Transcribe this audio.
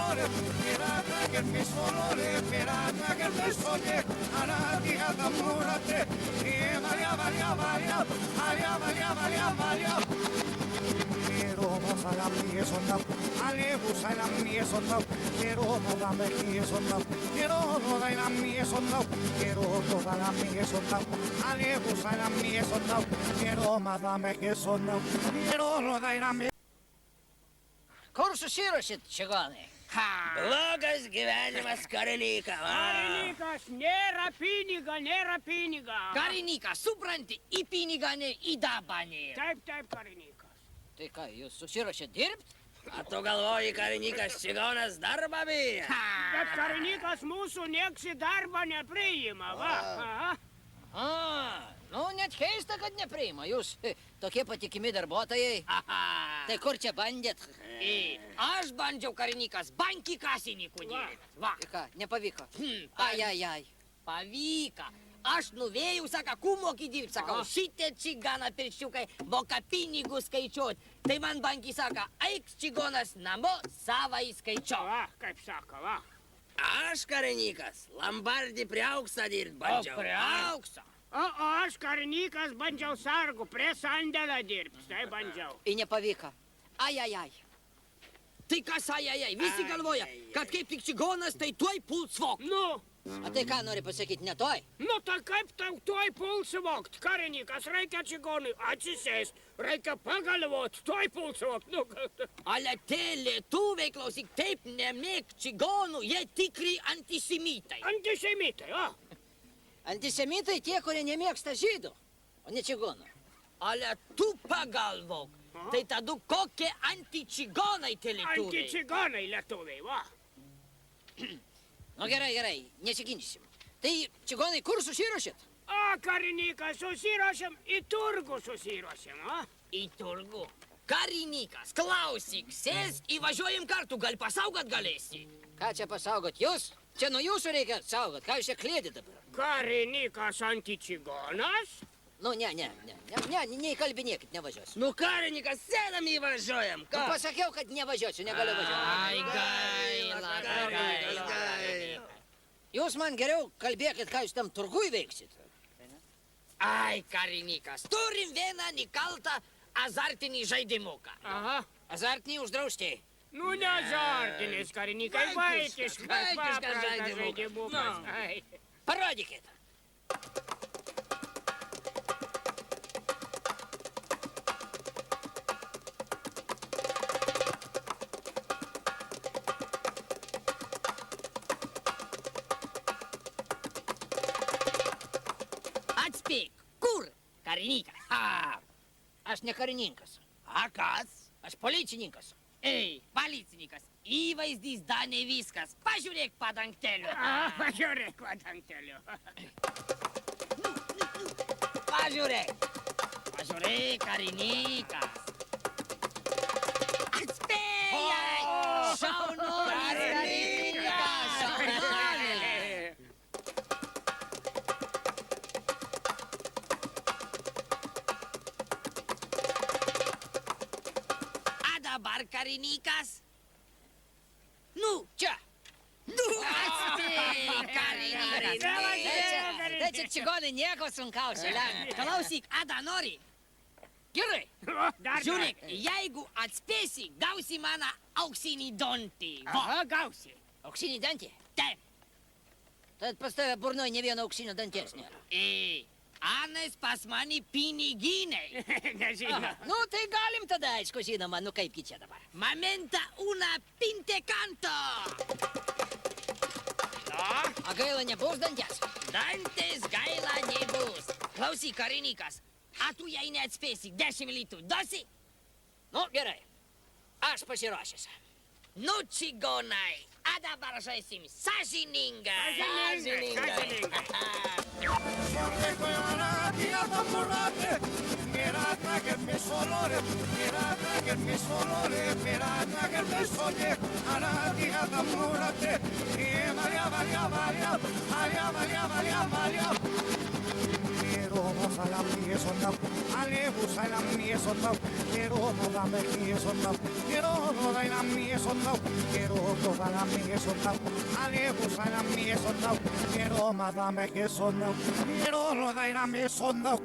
solore, pirata che mi solore, pirata che mi sogni, anatia da murate, e valia, valia, valia, valia, valia, valia, valia. Quiero pasar a mí eso no, ale buscar a mí eso no, quiero todarme aquí eso no, quiero todarme a mí eso no, quiero todarme a mí eso no, ale buscar a mí eso no, quiero matarme eso no, quiero todarme a mí. Kur susiruošit, čigonai? Blogas gyvenimas karinyka. Karinykas, nėra piniga. Karinyka, supranti, į pinigą ne, į dabą ne. Taip, karinykas. Tai ką, jūs susiruošit dirbti? A tu galvoji, karinykas čigonas darbą bijo? Bet karinykas mūsų nieks į darbą nepriima, va. Nu, net keista, kad nepriima. Jūs tokie patikimi darbuotojai. Tai kur čia bandėt? Aš bandžiau karinykas bankį kasinykų dirbti. Va. Tai ką, nepavyko? Ai. Pavyko. Aš nuvėjau, saka, kumoki dirbti, sakau, šitie čigana pirščiukai moka pinigus skaičiuoti. Tai man banki saka, eik čigonas namo, savą įskaičiau. Va, kaip sako, va. Aš karinykas, Lambardį prie auksą dirbti bandžiau. O, prie auksą? O aš karinykas bandžiau sargu, prie sandėlą dirbti, tai bandžiau. I nepavyko. Ai. Tai kas ajajai, visi galvoja, kad kaip tik čigonas, tai tuoj puls vogt. Nu, A tai ką nori pasakyti, ne toj? nu tai kaip tau tuoj puls vogt, karinykas, reikia čigonui atsisėst, reikia pagalvot, tuoj puls vogt. Nu, Ale te lietuviai, klausyk, taip nemėg čigonų, jie tikri antisemitai. antisemitai, o. Antisemitai tie, kurie nemėgsta žydų, o ne čigonų. Ale tu pagalvok, tai tada kokie antičigonai tie lietuviai. Antičigonai lietuviai, va. Nu gerai, nesiginčysim. Tai čigonai kur susiruošit? O, karinykas, susiruošiam, į turgų susiruošiam, o? Į turgų. Karinykas, klausyk, sėsk, įvažiuojam kartu, gal pasaugot galėsi. Ką čia pasaugot jūs? Čia nuo jūsų reikia saugot, ką jūs čia klėdit dabar? Karinykas antičigonas? Nu, neįkalbinėkit, nevažiuosiu. Nu, karinykas, sėdam įvažiuojam, ką? Pasakiau, kad nevažiuosiu, negaliu važiuoti. Ai, gaila. Jūs man geriau kalbėkit, ką jūs tam turgui veiksit. Ai, karinykas, turim vieną nekaltą azartinį žaidimuką. Aha. Azartiniai uždrausti. Nu, ne azartinis, karinykai, vaikiškas, paprastas žaidimukas. Ai. Parodykit. Atspėk, kur karinykas? Aš ne karininkas. A kas? Aš policininkas. Ei, policininkas, įvaizdys da ne viskas. Pažiūrėk padangteliu. Pažiūrėk padangteliu. Pažiūrėk, karinykas. Atspėjai! Šaunuolis karinykas! Šaunuolis! Dabar karinykas? Nu, čia. Nu, atspėk, karinykas. Tai čia čigonai nieko sunkiausio. Klausyk, Ada nori? Gerai. Žiūrėk, jeigu atspėsi, gausi mano auksinį dantį. Aha, gausi. Auksinį dantį? Taip. Tad pas tave burnoj ne vieno auksinio danties nėra. Anas pas mani piniginiai. Nežinau. Nu, tai galim tada, aišku, žinoma, nu kaipgi čia dabar. Momenta una pintekanto. A gaila nebus danties? Dantis gaila nebus. Klausyk, karinykas, a tu jei neatspėsi 10 litų, duosi? Nu, gerai. Aš pasiruošęs. Nu, čigonai, a dabar žaisim sąžiningai. Pirata che mi solore, pirata che mi solore, pirata che mi sogni, anatia da murate, e valia, valia, valia, valia, valia, valia, valia. Quiero pasar a mí eso no, Aleus aina mies on tau, kero kovana mies on tau, kero aina mies on tau, kero kovana mies on tau, Aleus aina mies on tau, kero kovana mies on tau, kero aina mies on tau.